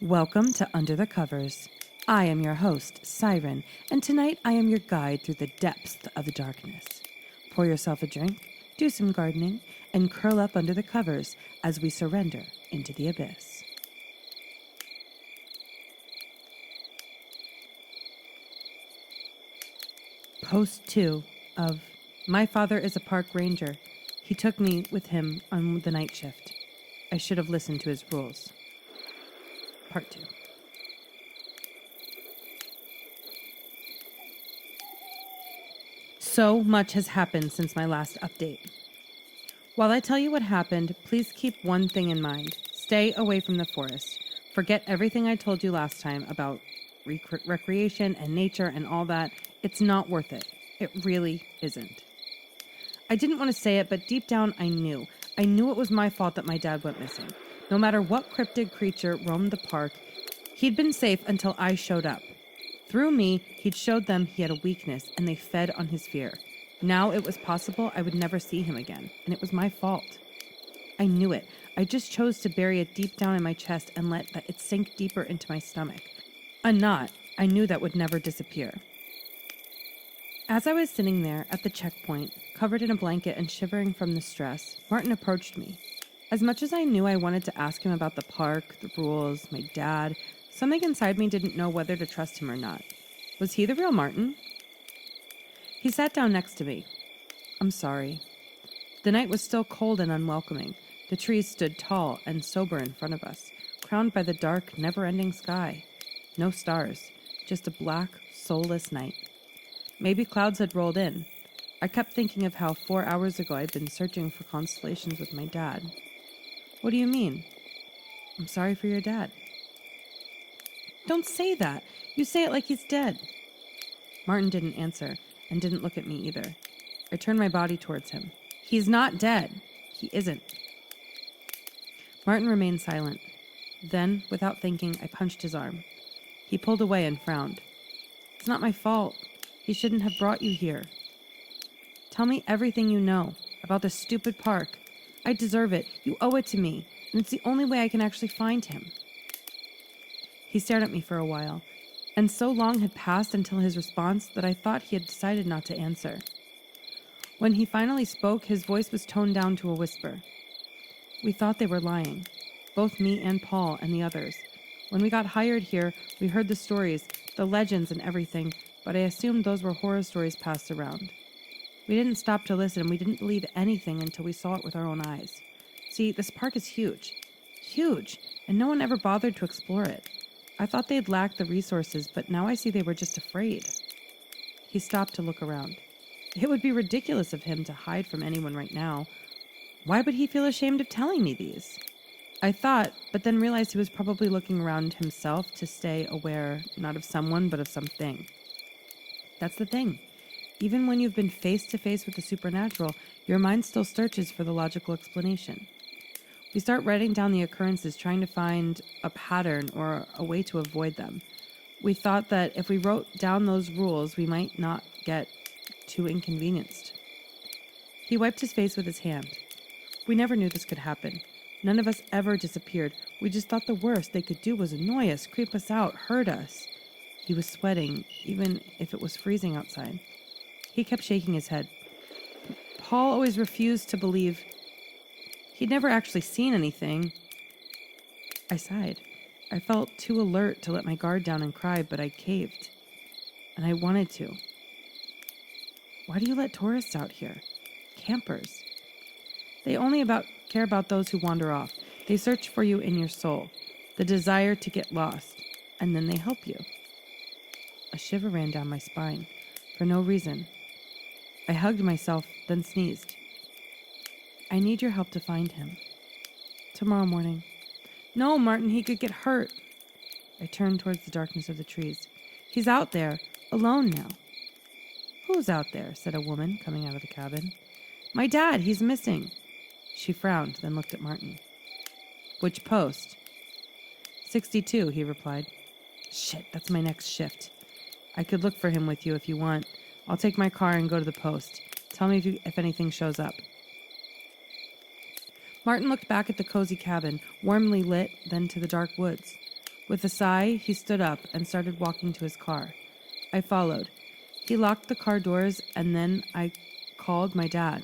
Welcome to Under the Covers. I am your host, Siren, and tonight I am your guide through the depths of the darkness. Pour yourself a drink, do some gardening, and curl up under the covers as we surrender into the abyss. Post 2 of My Father is a Park Ranger. He took me with him on the night shift. I should have listened to his rules. Part 2. So much has happened since my last update. While I tell you what happened, please keep one thing in mind. Stay away from the forest. Forget everything I told you last time about recreation and nature and all that. It's not worth it. It really isn't. I didn't want to say it, but deep down I knew. I knew it was my fault that my dad went missing. No matter what cryptid creature roamed the park, he'd been safe until I showed up. Through me, he'd showed them he had a weakness, and they fed on his fear. Now it was possible I would never see him again, and it was my fault. I knew it. I just chose to bury it deep down in my chest and let it sink deeper into my stomach. A knot I knew that would never disappear. As I was sitting there at the checkpoint, covered in a blanket and shivering from the stress, Martin approached me. As much as I knew I wanted to ask him about the park, the rules, my dad, something inside me didn't know whether to trust him or not. Was he the real Martin? He sat down next to me. I'm sorry. The night was still cold and unwelcoming. The trees stood tall and sober in front of us, crowned by the dark, never-ending sky. No stars, just a black, soulless night. Maybe clouds had rolled in. I kept thinking of how 4 hours ago I'd been searching for constellations with my dad. What do you mean? I'm sorry for your dad. Don't say that. You say it like he's dead. Martin didn't answer and didn't look at me either. I turned my body towards him. He's not dead. He isn't. Martin remained silent. Then, without thinking, I punched his arm. He pulled away and frowned. It's not my fault. He shouldn't have brought you here. Tell me everything you know about this stupid park. I deserve it. You owe it to me. And it's the only way I can actually find him. He stared at me for a while, and so long had passed until his response that I thought he had decided not to answer. When he finally spoke, his voice was toned down to a whisper. We thought they were lying, both me and Paul and the others. When we got hired here, we heard the stories, the legends and everything, but I assumed those were horror stories passed around. We didn't stop to listen, and we didn't believe anything until we saw it with our own eyes. See, this park is huge, and no one ever bothered to explore it. I thought they'd lacked the resources, but now I see they were just afraid. He stopped to look around. It would be ridiculous of him to hide from anyone right now. Why would he feel ashamed of telling me these? I thought, but then realized he was probably looking around himself to stay aware, not of someone, but of something. That's the thing. Even when you've been face to face with the supernatural, your mind still searches for the logical explanation. We start writing down the occurrences, trying to find a pattern or a way to avoid them. We thought that if we wrote down those rules, we might not get too inconvenienced. He wiped his face with his hand. We never knew this could happen. None of us ever disappeared. We just thought the worst they could do was annoy us, creep us out, hurt us. He was sweating, even if it was freezing outside. He kept shaking his head. Paul always refused to believe. He'd never actually seen anything. I sighed. I felt too alert to let my guard down and cry, but I caved. And I wanted to. Why do you let tourists out here? Campers. They only care about those who wander off. They search for you in your soul, the desire to get lost, and then they help you. A shiver ran down my spine, for no reason. I hugged myself, then sneezed. I need your help to find him. Tomorrow morning. No, Martin, he could get hurt. I turned towards the darkness of the trees. He's out there, alone now. Who's out there? Said a woman coming out of the cabin. My dad, he's missing. She frowned, then looked at Martin. Which post? 62, he replied. Shit, that's my next shift. I could look for him with you if you want. I'll take my car and go to the post. Tell me if anything shows up. Martin looked back at the cozy cabin, warmly lit, then to the dark woods. With a sigh, he stood up and started walking to his car. I followed. He locked the car doors, and then I called my dad.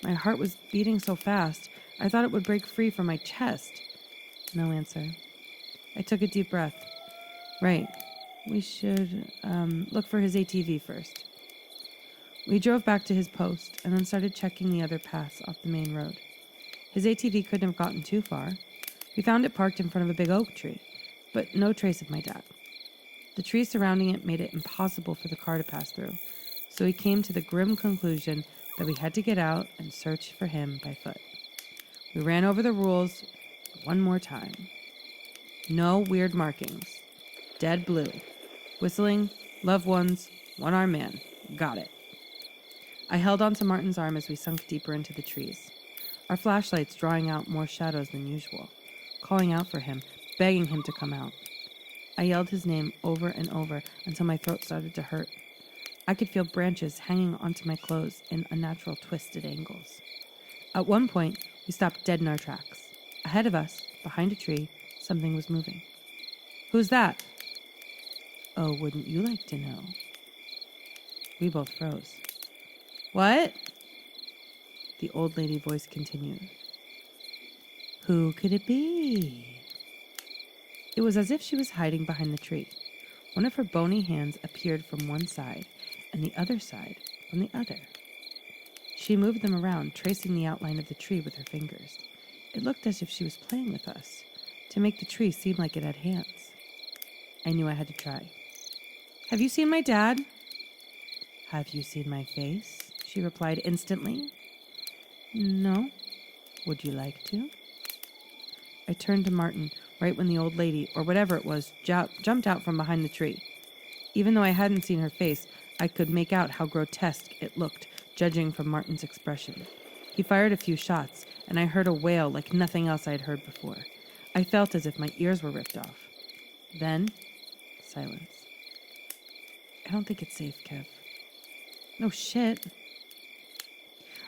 My heart was beating so fast, I thought it would break free from my chest. No answer. I took a deep breath. Right. We should look for his ATV first. We drove back to his post and then started checking the other paths off the main road. His ATV couldn't have gotten too far. We found it parked in front of a big oak tree, but no trace of my dad. The trees surrounding it made it impossible for the car to pass through, so we came to the grim conclusion that we had to get out and search for him by foot. We ran over the rules one more time. No weird markings. Dead blue. Whistling, loved ones, one-armed man. Got it. I held onto Martin's arm as we sunk deeper into the trees, our flashlights drawing out more shadows than usual, calling out for him, begging him to come out. I yelled his name over and over until my throat started to hurt. I could feel branches hanging onto my clothes in unnatural twisted angles. At one point, we stopped dead in our tracks. Ahead of us, behind a tree, something was moving. Who's that? Oh, wouldn't you like to know? We both froze. What? The old lady voice continued. Who could it be? It was as if she was hiding behind the tree. One of her bony hands appeared from one side, and the other side from the other. She moved them around, tracing the outline of the tree with her fingers. It looked as if she was playing with us, to make the tree seem like it had hands. I knew I had to try. Have you seen my dad? Have you seen my face? She replied instantly. No. Would you like to? I turned to Martin right when the old lady, or whatever it was, jumped out from behind the tree. Even though I hadn't seen her face, I could make out how grotesque it looked, judging from Martin's expression. He fired a few shots, and I heard a wail like nothing else I had heard before. I felt as if my ears were ripped off. Then, silence. I don't think it's safe, Kev. No shit.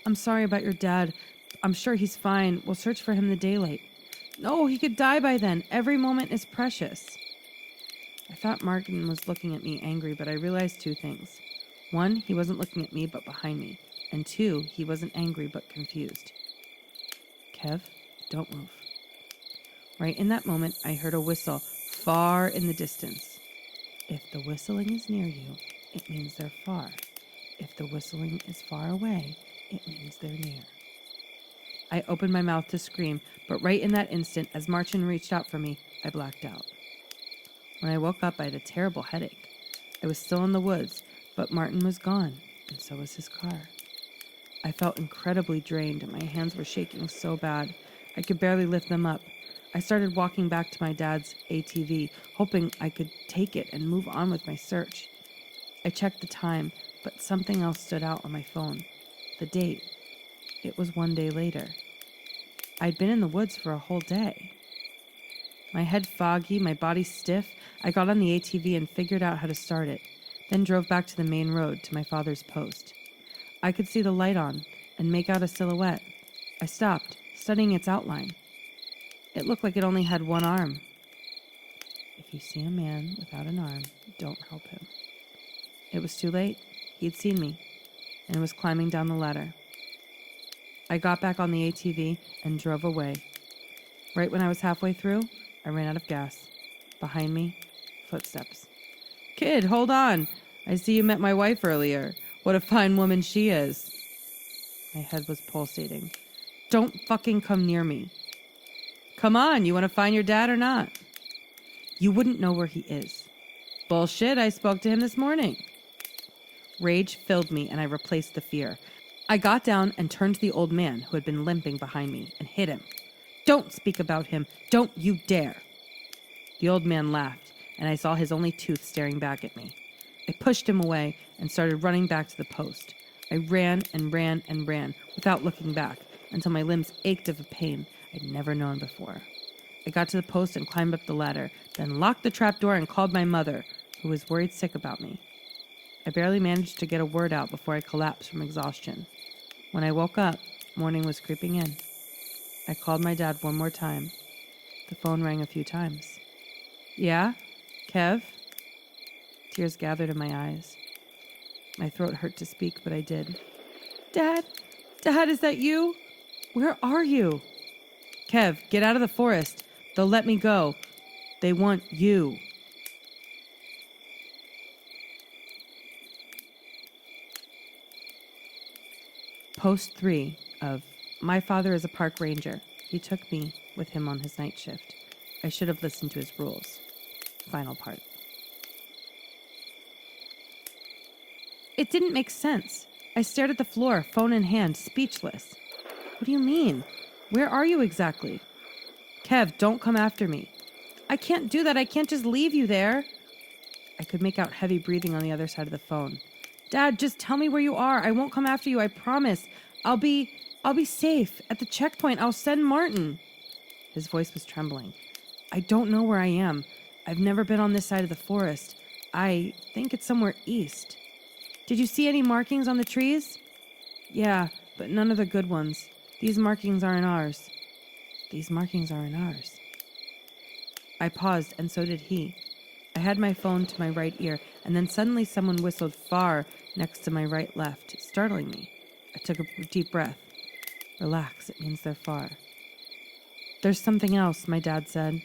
I'm sorry about your dad. I'm sure he's fine. We'll search for him in the daylight. No, he could die by then. Every moment is precious. I thought Martin was looking at me angry, but I realized two things. One, he wasn't looking at me, but behind me. And two, he wasn't angry, but confused. Kev, don't move. Right in that moment, I heard a whistle far in the distance. If the whistling is near you, it means they're far. If the whistling is far away, it means they're near. I opened my mouth to scream, but right in that instant, as Martin reached out for me, I blacked out. When I woke up, I had a terrible headache. I was still in the woods, but Martin was gone, and so was his car. I felt incredibly drained, and my hands were shaking so bad, I could barely lift them up. I started walking back to my dad's ATV, hoping I could take it and move on with my search. I checked the time, but something else stood out on my phone. The date. It was 1 day later. I'd been in the woods for a whole day. My head foggy, my body stiff, I got on the ATV and figured out how to start it, then drove back to the main road to my father's post. I could see the light on and make out a silhouette. I stopped, studying its outline. It looked like it only had one arm. If you see a man without an arm, don't help him. It was too late. He'd seen me, and was climbing down the ladder. I got back on the ATV and drove away. Right when I was halfway through, I ran out of gas. Behind me, footsteps. Kid, hold on. I see you met my wife earlier. What a fine woman she is. My head was pulsating. Don't fucking come near me. Come on, you want to find your dad or not? You wouldn't know where he is. Bullshit, I spoke to him this morning. Rage filled me, and I replaced the fear. I got down and turned to the old man who had been limping behind me and hit him. Don't speak about him. Don't you dare. The old man laughed, and I saw his only tooth staring back at me. I pushed him away and started running back to the post. I ran and ran and ran without looking back until my limbs ached of a pain I'd never known before. I got to the post and climbed up the ladder, then locked the trapdoor and called my mother, who was worried sick about me. I barely managed to get a word out before I collapsed from exhaustion. When I woke up, morning was creeping in. I called my dad one more time. The phone rang a few times. Yeah? Kev? Tears gathered in my eyes. My throat hurt to speak, but I did. Dad? Dad, is that you? Where are you? Kev, get out of the forest. They'll let me go. They want you. Post 3 of My Father is a Park Ranger. He took me with him on his night shift. I should have listened to his rules. Final part. It didn't make sense. I stared at the floor, phone in hand, speechless. What do you mean? Where are you exactly? Kev, don't come after me. I can't do that. I can't just leave you there. I could make out heavy breathing on the other side of the phone. Dad, just tell me where you are. I won't come after you, I promise. I'll be safe. At the checkpoint, I'll send Martin. His voice was trembling. I don't know where I am. I've never been on this side of the forest. I think it's somewhere east. Did you see any markings on the trees? Yeah, but none of the good ones. These markings aren't ours. These markings aren't ours. I paused, and so did he. I had my phone to my right ear, and then suddenly someone whistled far next to my right left, startling me. I took a deep breath. Relax, it means they're far. There's something else, my dad said.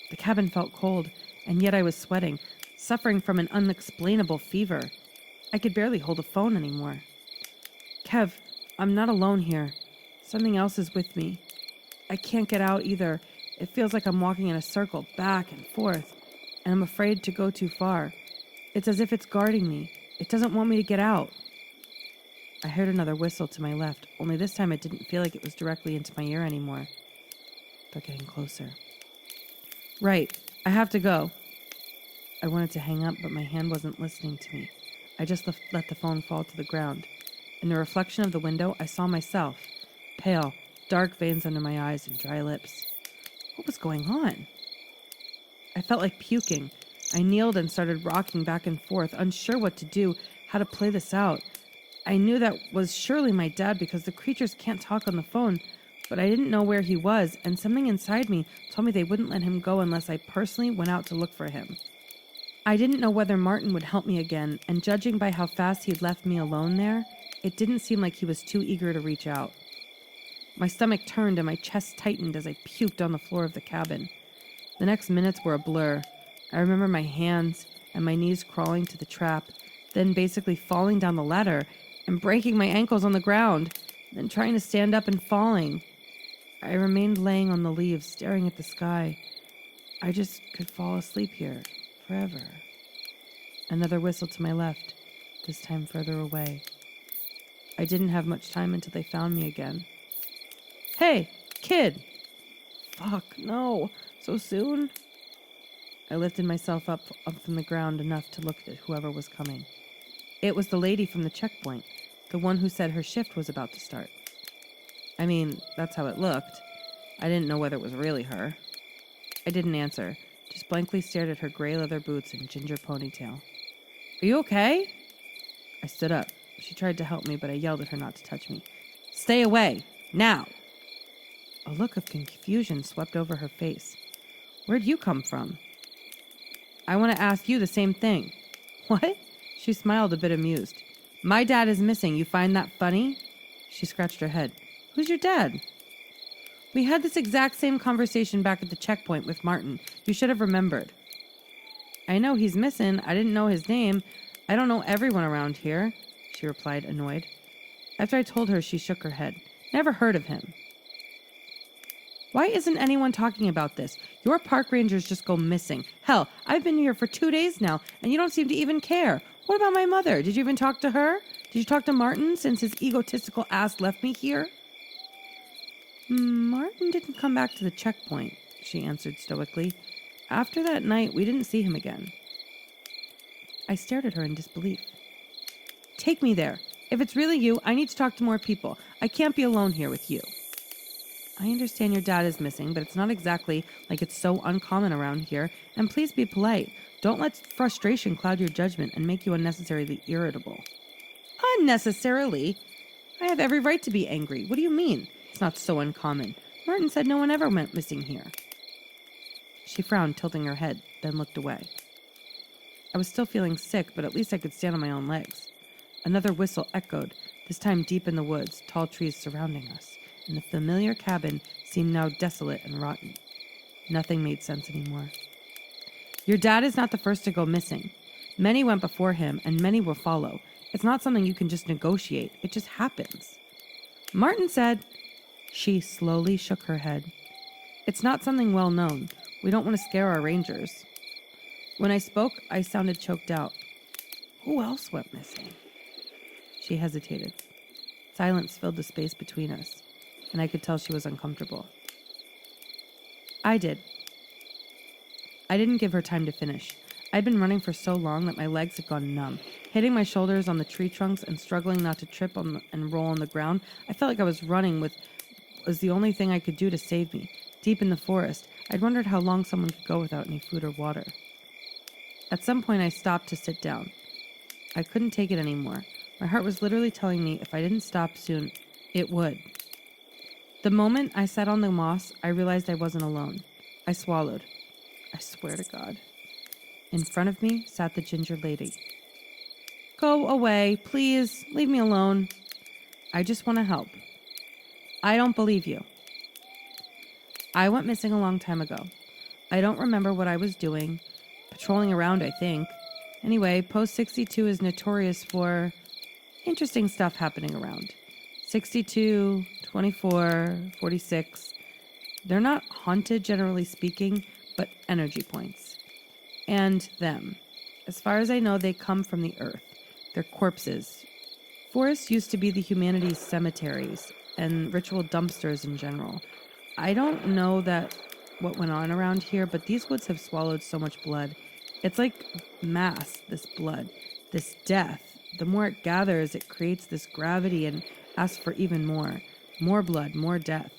The cabin felt cold, and yet I was sweating, suffering from an unexplainable fever. I could barely hold a phone anymore. Kev, I'm not alone here. Something else is with me. I can't get out either. It feels like I'm walking in a circle, back and forth, and I'm afraid to go too far. It's as if it's guarding me. It doesn't want me to get out. I heard another whistle to my left, only this time it didn't feel like it was directly into my ear anymore. They're getting closer. Right, I have to go. I wanted to hang up, but my hand wasn't listening to me. I just let the phone fall to the ground. In the reflection of the window, I saw myself, pale, dark veins under my eyes and dry lips. What was going on? I felt like puking. I kneeled and started rocking back and forth, unsure what to do, how to play this out. I knew that was surely my dad because the creatures can't talk on the phone, but I didn't know where he was, and something inside me told me they wouldn't let him go unless I personally went out to look for him. I didn't know whether Martin would help me again, and judging by how fast he'd left me alone there, it didn't seem like he was too eager to reach out. My stomach turned and my chest tightened as I puked on the floor of the cabin. The next minutes were a blur. I remember my hands and my knees crawling to the trap, then basically falling down the ladder and breaking my ankles on the ground, then trying to stand up and falling. I remained laying on the leaves, staring at the sky. I just could fall asleep here, forever. Another whistle to my left, this time further away. I didn't have much time until they found me again. Hey, kid! Fuck, no. So soon? I lifted myself up from the ground enough to look at whoever was coming. It was the lady from the checkpoint, the one who said her shift was about to start. I mean, that's how it looked. I didn't know whether it was really her. I didn't answer, just blankly stared at her gray leather boots and ginger ponytail. Are you okay? I stood up. She tried to help me, but I yelled at her not to touch me. Stay away! Now! A look of confusion swept over her face. Where'd you come from? I want to ask you the same thing. What? She smiled, a bit amused. My dad is missing. You find that funny? She scratched her head. Who's your dad? We had this exact same conversation back at the checkpoint with Martin. You should have remembered. I know he's missing. I didn't know his name. I don't know everyone around here, she replied, annoyed. After I told her, she shook her head. Never heard of him. Why isn't anyone talking about this? Your park rangers just go missing. Hell, I've been here for 2 days now, and you don't seem to even care. What about my mother? Did you even talk to her? Did you talk to Martin since his egotistical ass left me here? Martin didn't come back to the checkpoint, she answered stoically. After that night, we didn't see him again. I stared at her in disbelief. Take me there. If it's really you, I need to talk to more people. I can't be alone here with you. I understand your dad is missing, but it's not exactly like it's so uncommon around here, and please be polite. Don't let frustration cloud your judgment and make you unnecessarily irritable. Unnecessarily? I have every right to be angry. What do you mean? It's not so uncommon. Martin said no one ever went missing here. She frowned, tilting her head, then looked away. I was still feeling sick, but at least I could stand on my own legs. Another whistle echoed, this time deep in the woods, tall trees surrounding us, and the familiar cabin seemed now desolate and rotten. Nothing made sense anymore. Your dad is not the first to go missing. Many went before him, and many will follow. It's not something you can just negotiate. It just happens. Martin said. She slowly shook her head. It's not something well known. We don't want to scare our rangers. When I spoke, I sounded choked out. Who else went missing? She hesitated. Silence filled the space between us, and I could tell she was uncomfortable. I did. I didn't give her time to finish. I'd been running for so long that my legs had gone numb. Hitting my shoulders on the tree trunks and struggling not to trip and roll on the ground, I felt like I was running was the only thing I could do to save me. Deep in the forest, I'd wondered how long someone could go without any food or water. At some point, I stopped to sit down. I couldn't take it anymore. My heart was literally telling me if I didn't stop soon, it would. The moment I sat on the moss, I realized I wasn't alone. I swallowed. I swear to God. In front of me sat the ginger lady. Go away, please. Leave me alone. I just want to help. I don't believe you. I went missing a long time ago. I don't remember what I was doing. Patrolling around, I think. Anyway, Post 62 is notorious for interesting stuff happening around. 62, 24, 46. They're not haunted, generally speaking, but energy points. And them. As far as I know, they come from the earth. They're corpses. Forests used to be the humanity's cemeteries and ritual dumpsters in general. I don't know what went on around here, but these woods have swallowed so much blood. It's like mass, this blood, this death. The more it gathers, it creates this gravity and asks for even more. More blood, more death.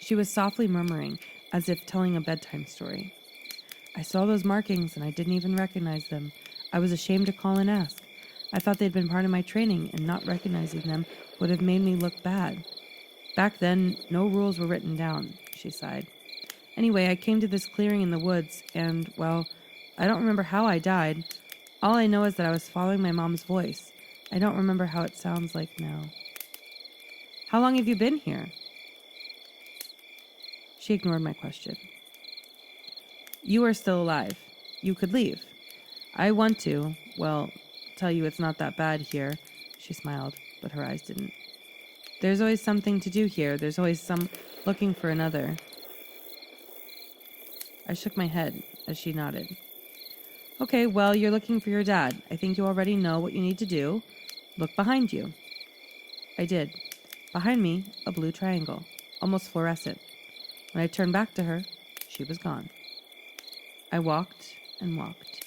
She was softly murmuring, as if telling a bedtime story. I saw those markings and I didn't even recognize them. I was ashamed to call and ask. I thought they'd been part of my training, and not recognizing them would have made me look bad. Back then, no rules were written down, she sighed. Anyway, I came to this clearing in the woods, and, well, I don't remember how I died. All I know is that I was following my mom's voice. I don't remember how it sounds like now. How long have you been here? She ignored my question. You are still alive. You could leave. I want to, well, tell you it's not that bad here. She smiled, but her eyes didn't. There's always something to do here. There's always some looking for another. I shook my head as she nodded. Okay, well, you're looking for your dad. I think you already know what you need to do. Look behind you. I did. Behind me, a blue triangle, almost fluorescent. When I turned back to her, she was gone. I walked and walked,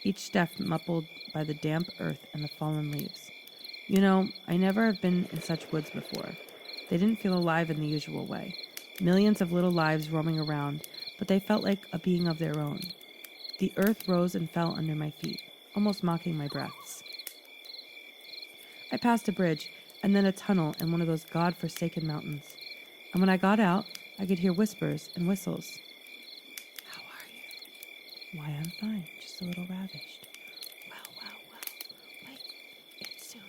each step muffled by the damp earth and the fallen leaves. You know, I never have been in such woods before. They didn't feel alive in the usual way. Millions of little lives roaming around, but they felt like a being of their own. The earth rose and fell under my feet, almost mocking my breaths. I passed a bridge, and then a tunnel in one of those god-forsaken mountains. And when I got out, I could hear whispers and whistles. How are you? Why, I'm fine, just a little ravished. Well. Wait, it's soon,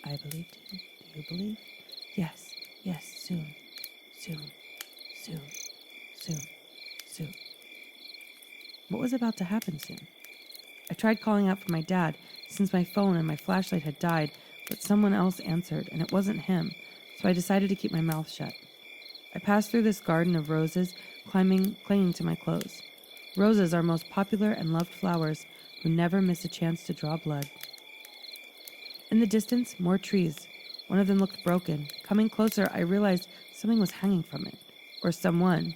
I believe. I believe too. Do you believe? Yes, soon. What was about to happen soon? I tried calling out for my dad, since my phone and my flashlight had died, but someone else answered, and it wasn't him, so I decided to keep my mouth shut. I passed through this garden of roses, clinging to my clothes. Roses are most popular and loved flowers who never miss a chance to draw blood. In the distance, more trees. One of them looked broken. Coming closer, I realized something was hanging from it. Or someone.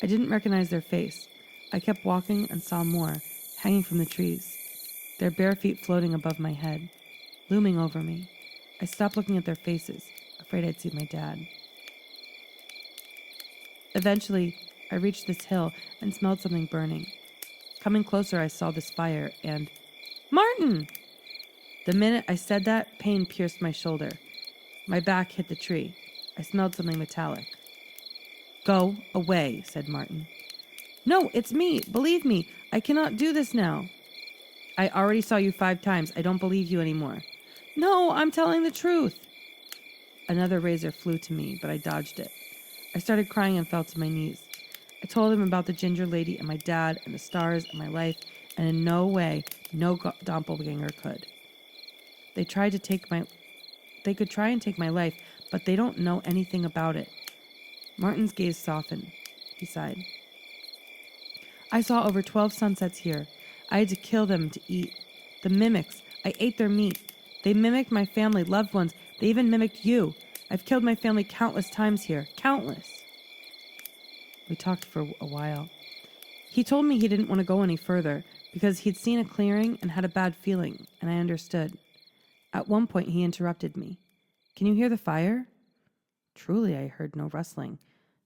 I didn't recognize their face. I kept walking and saw more, hanging from the trees. Their bare feet floating above my head, looming over me. I stopped looking at their faces, afraid I'd see my dad. Eventually, I reached this hill and smelled something burning. Coming closer, I saw this fire and... Martin! The minute I said that, pain pierced my shoulder. My back hit the tree. I smelled something metallic. Go away, said Martin. No, it's me. Believe me, I cannot do this now. I already saw you 5 times. I don't believe you anymore. No, I'm telling the truth. Another razor flew to me, but I dodged it. I started crying and fell to my knees. I told him about the ginger lady and my dad and the stars and my life, and in no way, no doppelganger could. They could try and take my life, but they don't know anything about it. Martin's gaze softened. He sighed. I saw over 12 sunsets here. I had to kill them to eat. The mimics, I ate their meat. They mimicked my family, loved ones. They even mimicked you. I've killed my family countless times here. Countless. We talked for a while. He told me he didn't want to go any further because he'd seen a clearing and had a bad feeling, and I understood. At one point, he interrupted me. Can you hear the fire? Truly, I heard no rustling.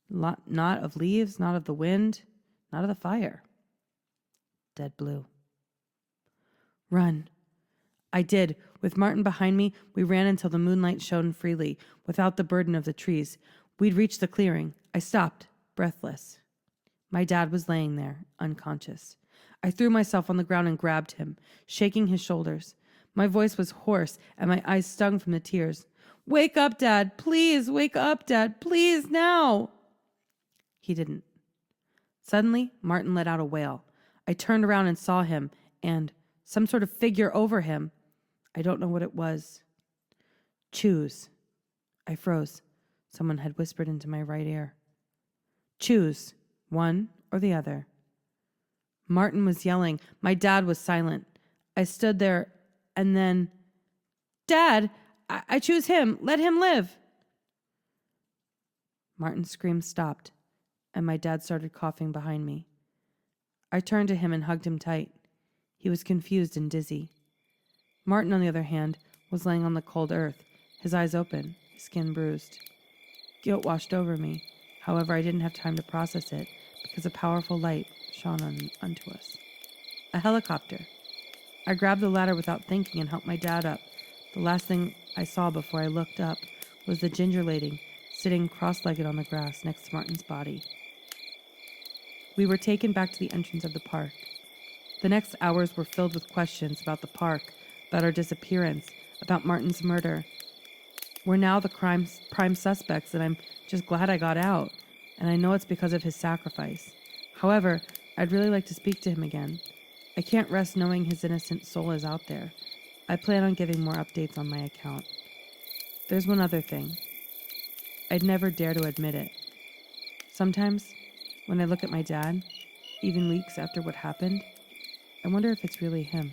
Not of leaves, not of the wind, not of the fire. Dead blue. Run. I did. With Martin behind me, we ran until the moonlight shone freely, without the burden of the trees. We'd reached the clearing. I stopped, breathless. My dad was laying there, unconscious. I threw myself on the ground and grabbed him, shaking his shoulders. My voice was hoarse, and my eyes stung from the tears. Wake up, Dad! Please, wake up, Dad! Please, now! He didn't. Suddenly, Martin let out a wail. I turned around and saw him, and some sort of figure over him. I don't know what it was. Choose. I froze. Someone had whispered into my right ear. Choose, one or the other. Martin was yelling. My dad was silent. I stood there, and then, Dad, I choose him. Let him live. Martin's scream stopped, and my dad started coughing behind me. I turned to him and hugged him tight. He was confused and dizzy. Martin, on the other hand, was laying on the cold earth, his eyes open, his skin bruised. Guilt washed over me. However, I didn't have time to process it because a powerful light shone onto us. A helicopter. I grabbed the ladder without thinking and helped my dad up. The last thing I saw before I looked up was the ginger lady sitting cross-legged on the grass next to Martin's body. We were taken back to the entrance of the park. The next hours were filled with questions about the park, about our disappearance, about Martin's murder. We're now the prime suspects, and I'm just glad I got out, and I know it's because of his sacrifice. However, I'd really like to speak to him again. I can't rest knowing his innocent soul is out there. I plan on giving more updates on my account. There's one other thing. I'd never dare to admit it. Sometimes, when I look at my dad, even weeks after what happened, I wonder if it's really him.